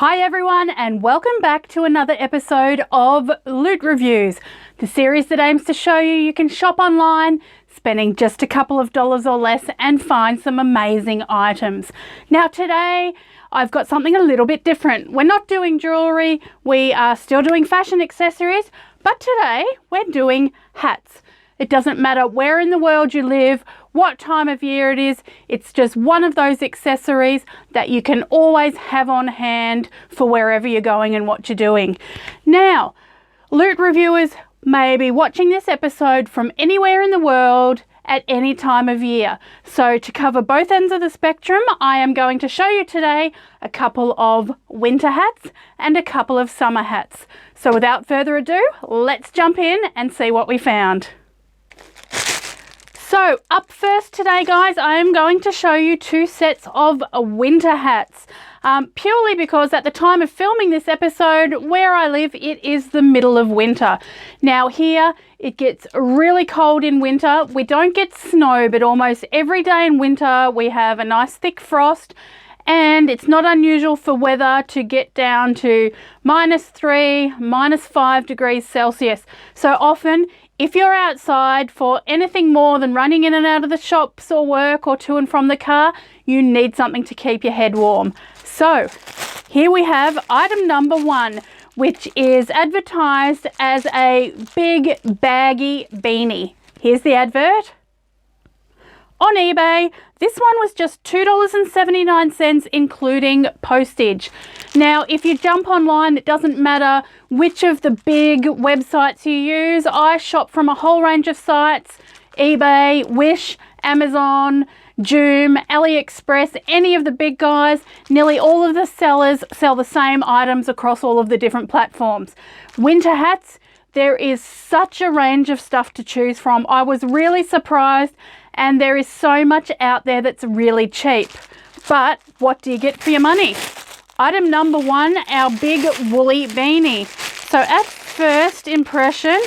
Hi everyone, and welcome back to another episode of Loot Reviews, the series that aims to show you can shop online, spending just a couple of dollars or less and find some amazing items. Now today I've got something a little bit different. We're not doing jewelry, we are still doing fashion accessories, but today we're doing hats. It doesn't matter where in the world you live, what time of year it is, it's just one of those accessories that you can always have on hand for wherever you're going and what you're doing. Now, loot reviewers may be watching this episode from anywhere in the world at any time of year. So to cover both ends of the spectrum, I am going to show you today a couple of winter hats and a couple of summer hats. So without further ado, let's jump in and see what we found. So up first today, guys, I am going to show you two sets of winter hats, purely because at the time of filming this episode, where I live, it is the middle of winter. Now here, it gets really cold in winter. We don't get snow, but almost every day in winter, we have a nice thick frost, and it's not unusual for weather to get down to -3, -5 degrees Celsius. So often, if you're outside for anything more than running in and out of the shops or work or to and from the car, you need something to keep your head warm. So here we have item number one, which is advertised as a big baggy beanie. Here's the advert. On eBay, this one was just $2.79, including postage. Now, if you jump online, it doesn't matter which of the big websites you use. I shop from a whole range of sites: eBay, Wish, Amazon, Joom, AliExpress, any of the big guys. Nearly all of the sellers sell the same items across all of the different platforms. Winter hats, there is such a range of stuff to choose from. I was really surprised, and there is so much out there that's really cheap. But what do you get for your money? Item number one, our big woolly beanie. So at first impression,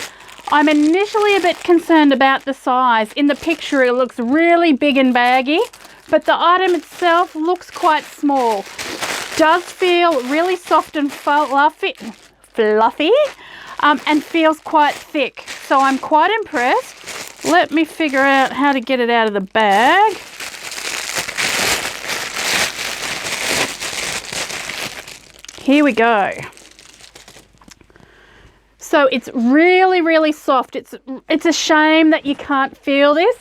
I'm initially a bit concerned about the size. In the picture, it looks really big and baggy, but the item itself looks quite small. Does feel really soft and fluffy, and feels quite thick. So I'm quite impressed. Let me figure out how to get it out of the bag. Here we go. So it's really, really soft. It's a shame that you can't feel this.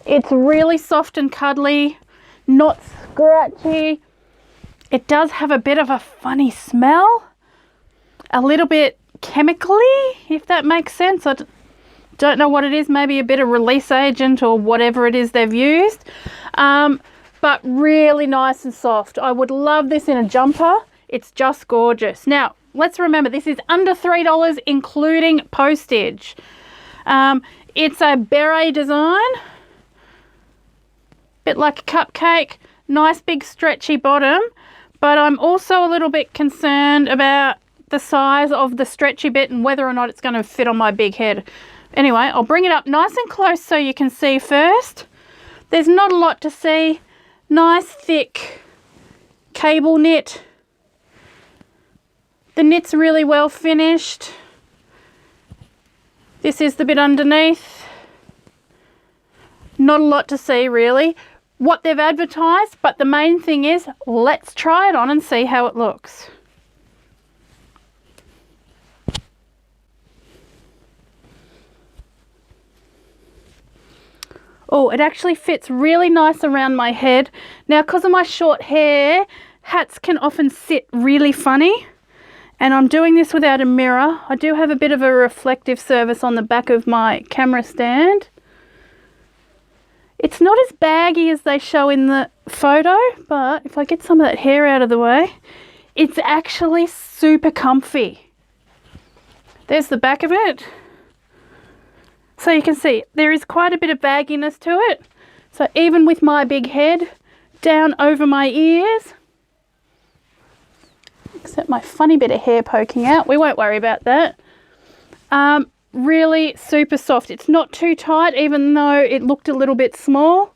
It's really soft and cuddly, not scratchy. It does have a bit of a funny smell, a little bit chemically, if that makes sense. I don't know what it is, maybe a bit of release agent or whatever it is they've used, but really nice and soft. I would love this in a jumper. It's just gorgeous. Now, let's remember, this is under $3, including postage. It's a beret design, bit like a cupcake, nice big stretchy bottom, but I'm also a little bit concerned about the size of the stretchy bit and whether or not it's going to fit on my big head. Anyway, I'll bring it up nice and close so you can see first. There's not a lot to see. Nice thick cable knit. The knit's really well finished. This is the bit underneath. Not a lot to see really. What they've advertised, but the main thing is, let's try it on and see how it looks. Oh, it actually fits really nice around my head. Now, because of my short hair, hats can often sit really funny. And I'm doing this without a mirror. I do have a bit of a reflective surface on the back of my camera stand. It's not as baggy as they show in the photo, but if I get some of that hair out of the way, it's actually super comfy. There's the back of it. So you can see there is quite a bit of bagginess to it. So even with my big head down over my ears, except my funny bit of hair poking out, we won't worry about that. Really super soft. It's not too tight, even though it looked a little bit small.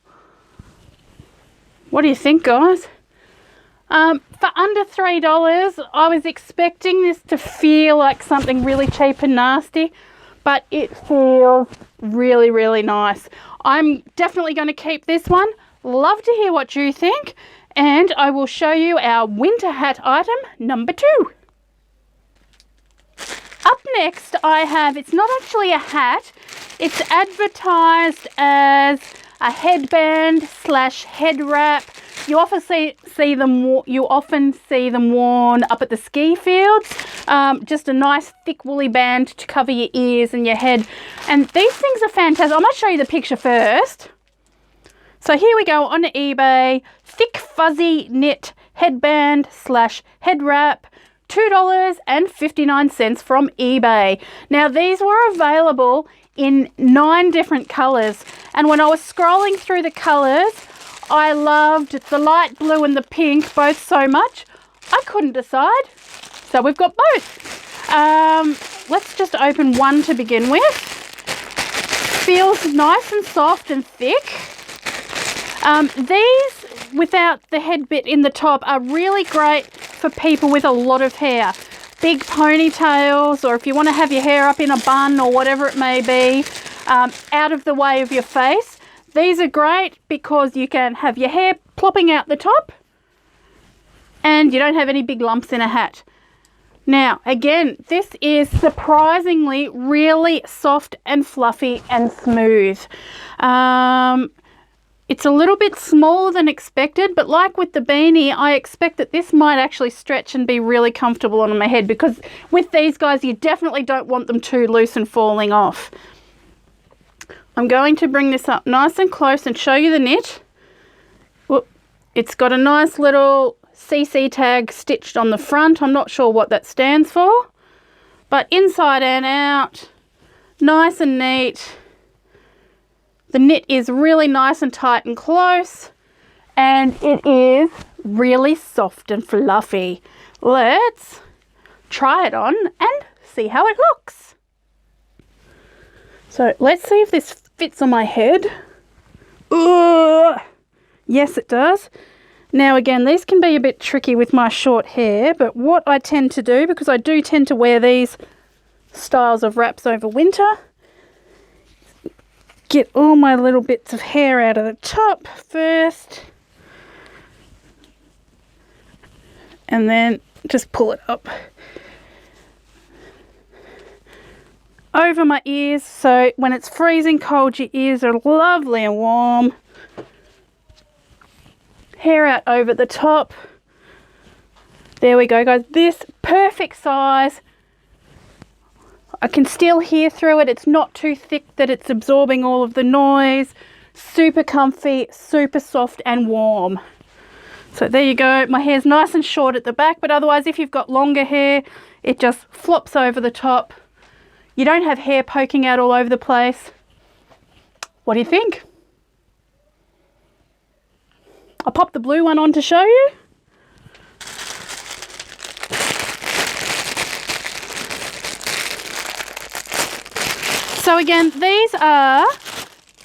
What do you think, guys? For under $3, I was expecting this to feel like something really cheap and nasty, but it feels really, really nice. I'm definitely going to keep this one. Love to hear what you think, and I will show you our winter hat item number 2. Up next I have, it's not actually a hat, it's advertised as a headband / head wrap. You often see them worn up at the ski fields. Just a nice thick woolly band to cover your ears and your head. And these things are fantastic. I might show you the picture first. So here we go on eBay. Thick fuzzy knit headband / head wrap. $2.59 from eBay. Now these were available in 9 different colours, and when I was scrolling through the colours, I loved the light blue and the pink both so much I couldn't decide, so we've got both. Let's just open one to begin with. Feels nice and soft and thick. These without the head bit in the top are really great for people with a lot of hair. Big ponytails, or if you want to have your hair up in a bun or whatever it may be, out of the way of your face. These are great because you can have your hair plopping out the top and you don't have any big lumps in a hat. Now, again, this is surprisingly really soft and fluffy and smooth. It's a little bit smaller than expected, but like with the beanie, I expect that this might actually stretch and be really comfortable on my head, because with these guys, you definitely don't want them too loose and falling off. I'm going to bring this up nice and close and show you the knit. Whoop. It's got a nice little CC tag stitched on the front. I'm not sure what that stands for, but inside and out, nice and neat. The knit is really nice and tight and close, and it is really soft and fluffy. Let's try it on and see how it looks. So let's see if this fits on my head. Ugh. Yes, it does. Now again, these can be a bit tricky with my short hair, but what I tend to do, because I do tend to wear these styles of wraps over winter, get all my little bits of hair out of the top first, and then just pull it up over my ears, so when it's freezing cold your ears are lovely and warm. Hair out over the top. There we go, guys. This perfect size. I can still hear through it. It's not too thick that it's absorbing all of the noise. Super comfy, super soft and warm. So there you go. My hair's nice and short at the back, but otherwise if you've got longer hair, it just flops over the top. You don't have hair poking out all over the place. What do you think? I'll pop the blue one on to show you. So again, these are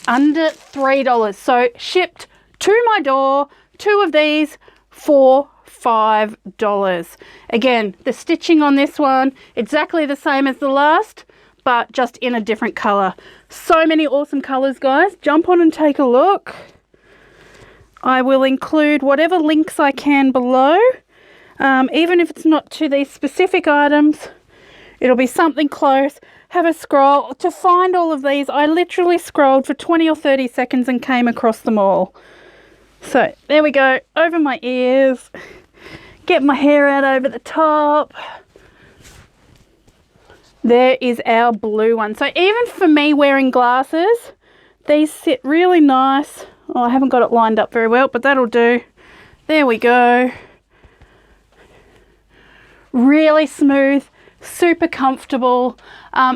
under $3. So shipped to my door, 2 of these for $5. Again, the stitching on this one, exactly the same as the last, but just in a different color. So many awesome colors, guys. Jump on and take a look. I will include whatever links I can below. Even if it's not to these specific items, it'll be something close. Have a scroll. To find all of these, I literally scrolled for 20 or 30 seconds and came across them all. So there we go, over my ears. Get my hair out over the top. There is our blue one. So even for me wearing glasses, these sit really nice. Oh, I haven't got it lined up very well, but that'll do. There we go. Really smooth, super comfortable.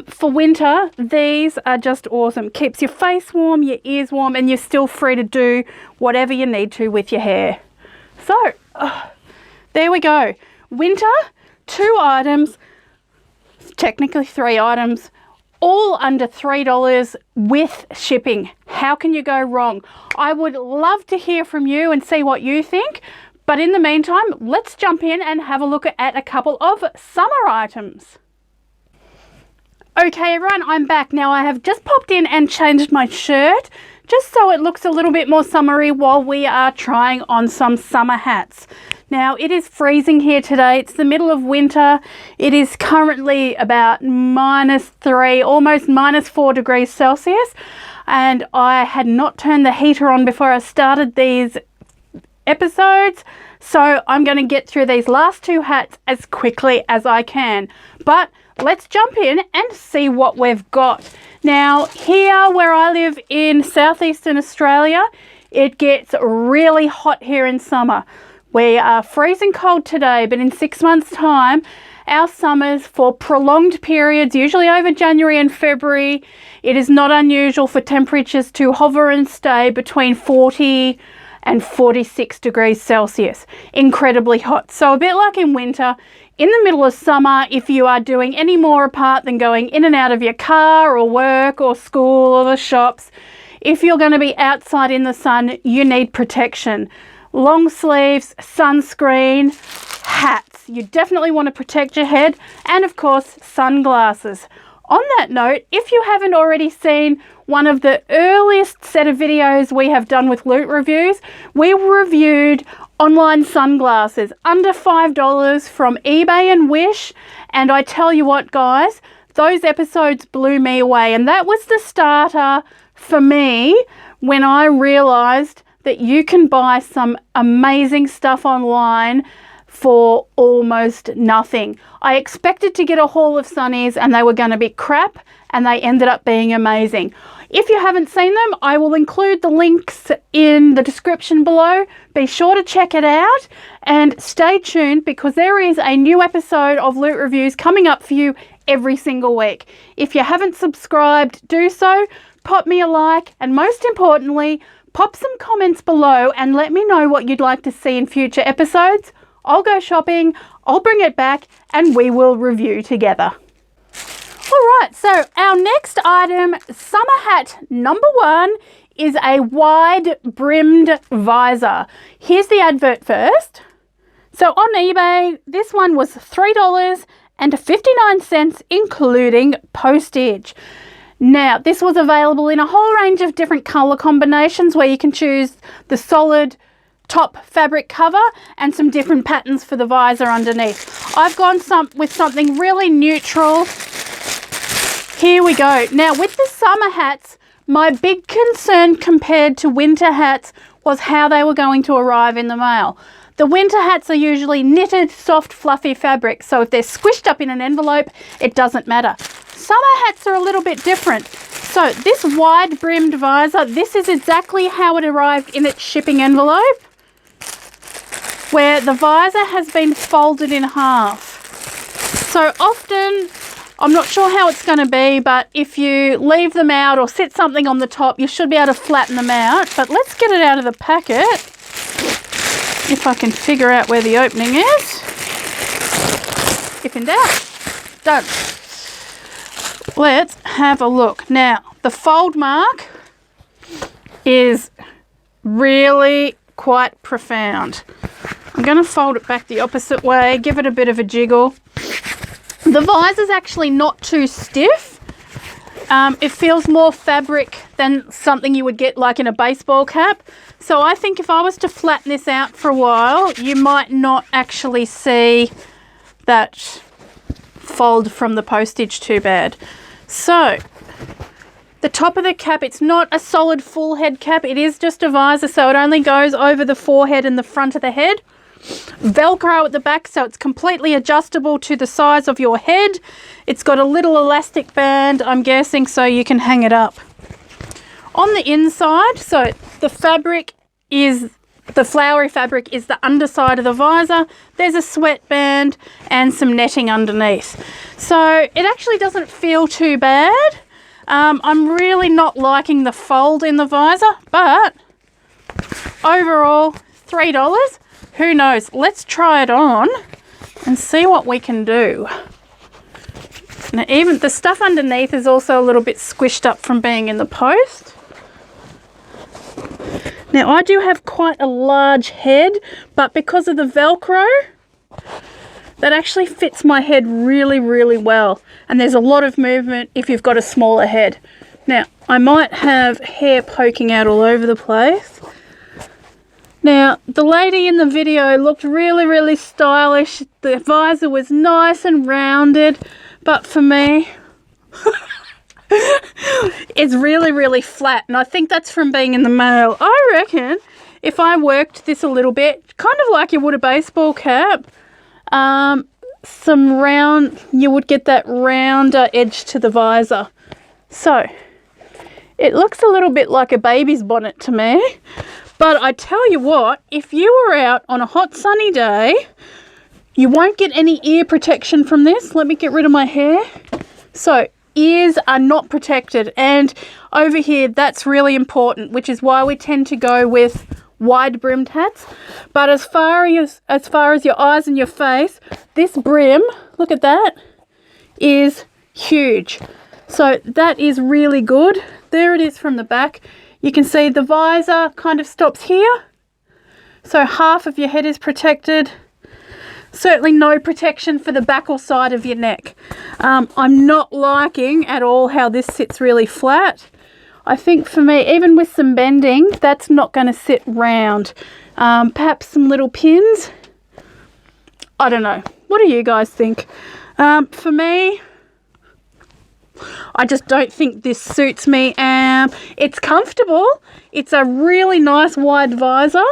For winter, these are just awesome. Keeps your face warm, your ears warm, and you're still free to do whatever you need to with your hair. So, there we go. Winter, 2 items, technically 3 items, all under $3 with shipping. How can you go wrong? I would love to hear from you and see what you think. But in the meantime, let's jump in and have a look at a couple of summer items. Okay everyone, I'm back. Now I have just popped in and changed my shirt just so it looks a little bit more summery while we are trying on some summer hats. Now it is freezing here today. It's the middle of winter. It is currently about -3, almost -4 degrees Celsius, and I had not turned the heater on before I started these episodes, so I'm going to get through these last two hats as quickly as I can. But let's jump in and see what we've got. Now here where I live in southeastern Australia, it gets really hot here in summer. We are freezing cold today, but in 6 months time, our summers for prolonged periods, usually over January and February, it is not unusual for temperatures to hover and stay between 40 and 46 degrees Celsius. Incredibly hot. So a bit like in winter, in the middle of summer, if you are doing any more apart than going in and out of your car or work or school or the shops, if you're going to be outside in the sun, you need protection. Long sleeves, sunscreen, hats. You definitely want to protect your head, and of course sunglasses. On that note, if you haven't already seen one of the earliest set of videos we have done with Loot Reviews, we reviewed online sunglasses under $5 from eBay and Wish, and I tell you what guys, those episodes blew me away, and that was the starter for me when I realized that you can buy some amazing stuff online for almost nothing. I expected to get a haul of sunnies and they were going to be crap, and they ended up being amazing. If you haven't seen them, I will include the links in the description below. Be sure to check it out and stay tuned, because there is a new episode of Loot Reviews coming up for you every single week. If you haven't subscribed, do so. Pop me a like, and most importantly, pop some comments below and let me know what you'd like to see in future episodes. I'll go shopping, I'll bring it back, and we will review together. Alright, so our next item, summer hat number 1, is a wide brimmed visor. Here's the advert first. So on eBay, this one was $3.59 including postage. Now, this was available in a whole range of different colour combinations where you can choose the solid top fabric cover and some different patterns for the visor underneath. I've gone with something really neutral. Here we go. Now, with the summer hats, my big concern compared to winter hats was how they were going to arrive in the mail. The winter hats are usually knitted, soft, fluffy fabric, so if they're squished up in an envelope, it doesn't matter. Summer hats are a little bit different. So this wide brimmed visor, this is exactly how it arrived in its shipping envelope, where the visor has been folded in half. So often, I'm not sure how it's going to be, but if you leave them out or sit something on the top, you should be able to flatten them out. But let's get it out of the packet, if I can figure out where the opening is. If in doubt, done. Let's have a look. Now, the fold mark is really quite profound. I'm going to fold it back the opposite way, give it a bit of a jiggle. The visor's actually not too stiff. It feels more fabric than something you would get like in a baseball cap. So I think if I was to flatten this out for a while, you might not actually see that fold from the postage too bad. So the top of the cap, it's not a solid full head cap. It is just a visor, so it only goes over the forehead and the front of the head. Velcro at the back, so it's completely adjustable to the size of your head. It's got a little elastic band, I'm guessing, so you can hang it up. On the inside, so the fabric is, the flowery fabric is the underside of the visor. There's a sweatband and some netting underneath. So it actually doesn't feel too bad. I'm really not liking the fold in the visor, but overall, $3. Who knows? Let's try it on and see what we can do. Now, even the stuff underneath is also a little bit squished up from being in the post. Now, I do have quite a large head, but because of the Velcro, that actually fits my head really, really well. And there's a lot of movement if you've got a smaller head. Now, I might have hair poking out all over the place. Now, the lady in the video looked really, really stylish. The visor was nice and rounded, but for me, it's really, really flat. And I think that's from being in the mail. I reckon if I worked this a little bit, kind of like you would a baseball cap, you would get that rounder edge to the visor. So, it looks a little bit like a baby's bonnet to me. But I tell you what, if you were out on a hot sunny day, you won't get any ear protection from this. Let me get rid of my hair. So, ears are not protected. And over here, that's really important, which is why we tend to go with wide-brimmed hats. But as far as your eyes and your face, this brim, look at that, is huge. So that is really good. There it is from the back. You can see the visor kind of stops here. So half of your head is protected. Certainly no protection for the back or side of your neck. I'm not liking at all how this sits really flat. I think for me, even with some bending, that's not going to sit round. Perhaps some little pins. I don't know. What do you guys think? For me, I just don't think this suits me. It's comfortable. It's a really nice wide visor.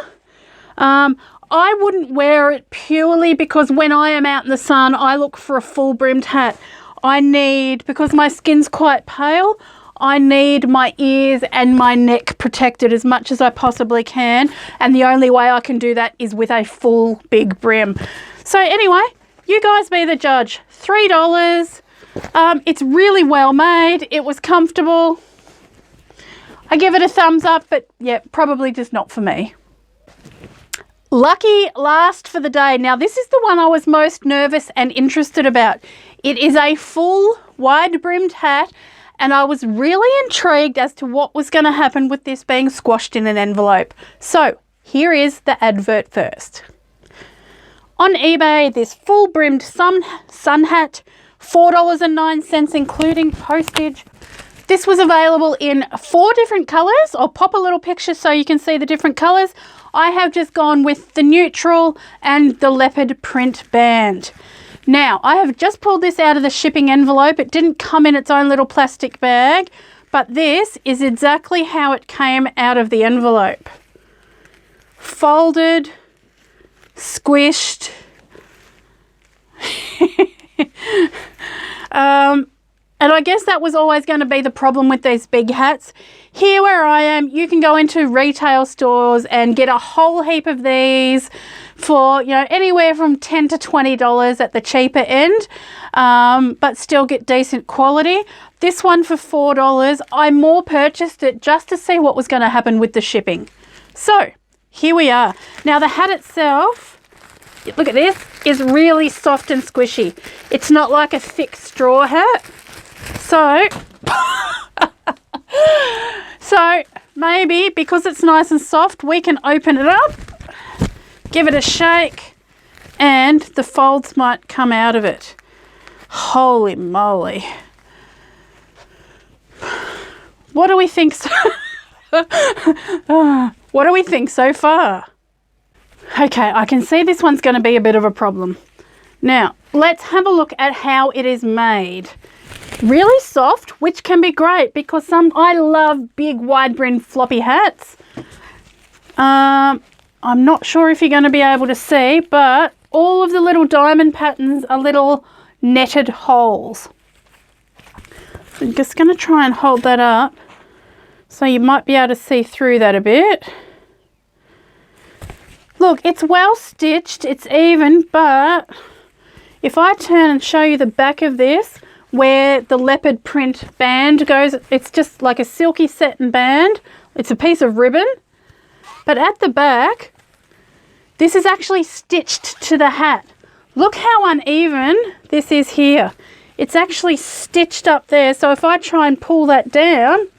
I wouldn't wear it purely because when I am out in the sun, I look for a full brimmed hat. Because my skin's quite pale, I need my ears and my neck protected as much as I possibly can. And the only way I can do that is with a full big brim. So anyway, you guys be the judge. $3. It's really well made. It was comfortable. I give it a thumbs up, but yeah, probably just not for me. Lucky last for the day. Now, this is the one I was most nervous and interested about. It is a full wide-brimmed hat, and I was really intrigued as to what was going to happen with this being squashed in an envelope. So, here is the advert first. On eBay, this full-brimmed sun hat, $4.09, including postage. This was available in 4 different colours. I'll pop a little picture so you can see the different colours. I have just gone with the neutral and the leopard print band. Now, I have just pulled this out of the shipping envelope. It didn't come in its own little plastic bag, but this is exactly how it came out of the envelope. Folded, squished. And I guess that was always going to be the problem with these big hats. Here where I am, you can go into retail stores and get a whole heap of these for, you know, anywhere from $10 to $20 at the cheaper end, but still get decent quality. This one for $4, I more purchased it just to see what was going to happen with the shipping. So, here we are. Now, the hat itself, look at this, is really soft and squishy. It's not like a thick straw hat. So maybe because it's nice and soft, we can open it up, give it a shake, and the folds might come out of it. Holy moly. What do we think what do we think so far? Okay, I can see this one's going to be a bit of a problem. Now, let's have a look at how it is made. Really soft, which can be great because I love big wide-brimmed floppy hats. I'm not sure if you're going to be able to see, but all of the little diamond patterns are little netted holes. So I'm just going to try and hold that up so you might be able to see through that a bit. Look, it's well stitched, it's even, but if I turn and show you the back of this, where the leopard print band goes, it's just like a silky satin band. It's a piece of ribbon. But at the back, this is actually stitched to the hat. Look how uneven this is here. It's actually stitched up there. So if I try and pull that down,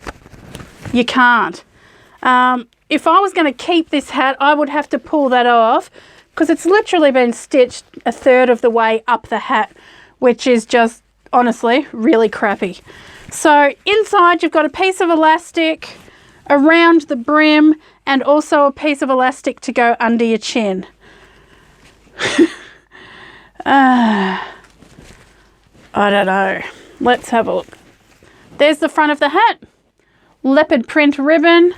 you can't. if I was going to keep this hat, I would have to pull that off because it's literally been stitched a third of the way up the hat, which is just honestly really crappy. So inside you've got a piece of elastic around the brim and also a piece of elastic to go under your chin. I don't know. Let's have a look. There's the front of the hat. Leopard print ribbon.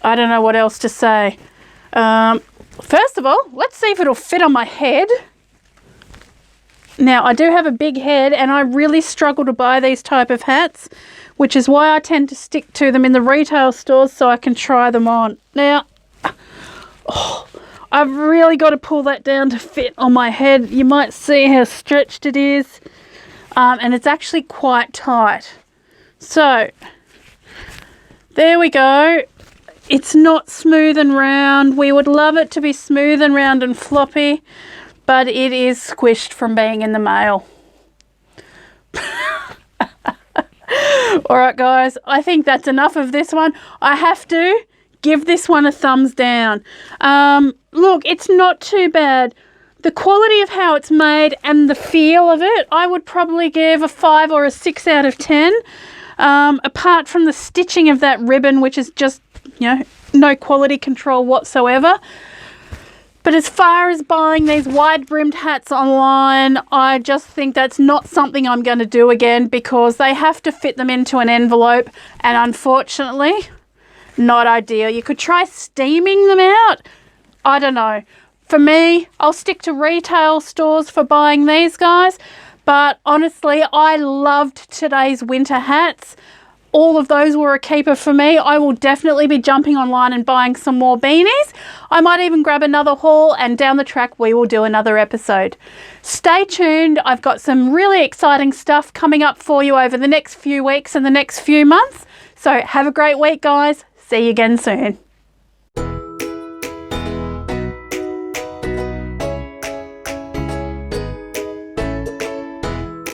I don't know what else to say. First of all, let's see if it'll fit on my head. Now, I do have a big head and I really struggle to buy these type of hats, which is why I tend to stick to them in the retail stores so I can try them on. Now, I've really got to pull that down to fit on my head. You might see how stretched it is, and it's actually quite tight. So, there we go. It's not smooth and round. We would love it to be smooth and round and floppy, but it is squished from being in the mail. All right, guys, I think that's enough of this one. I have to give this one a thumbs down. Look, it's not too bad. The quality of how it's made and the feel of it, I would probably give a 5 or a 6 out of 10. Apart from the stitching of that ribbon, which is just, you know, no quality control whatsoever. But as far as buying these wide-brimmed hats online, I just think that's not something I'm going to do again because they have to fit them into an envelope, and unfortunately, not ideal. You could try steaming them out. I don't know. For me, I'll stick to retail stores for buying these guys. But honestly, I loved today's winter hats. All of those were a keeper for me. I will definitely be jumping online and buying some more beanies. I might even grab another haul, and down the track we will do another episode. Stay tuned. I've got some really exciting stuff coming up for you over the next few weeks and the next few months. So have a great week, guys. See you again soon.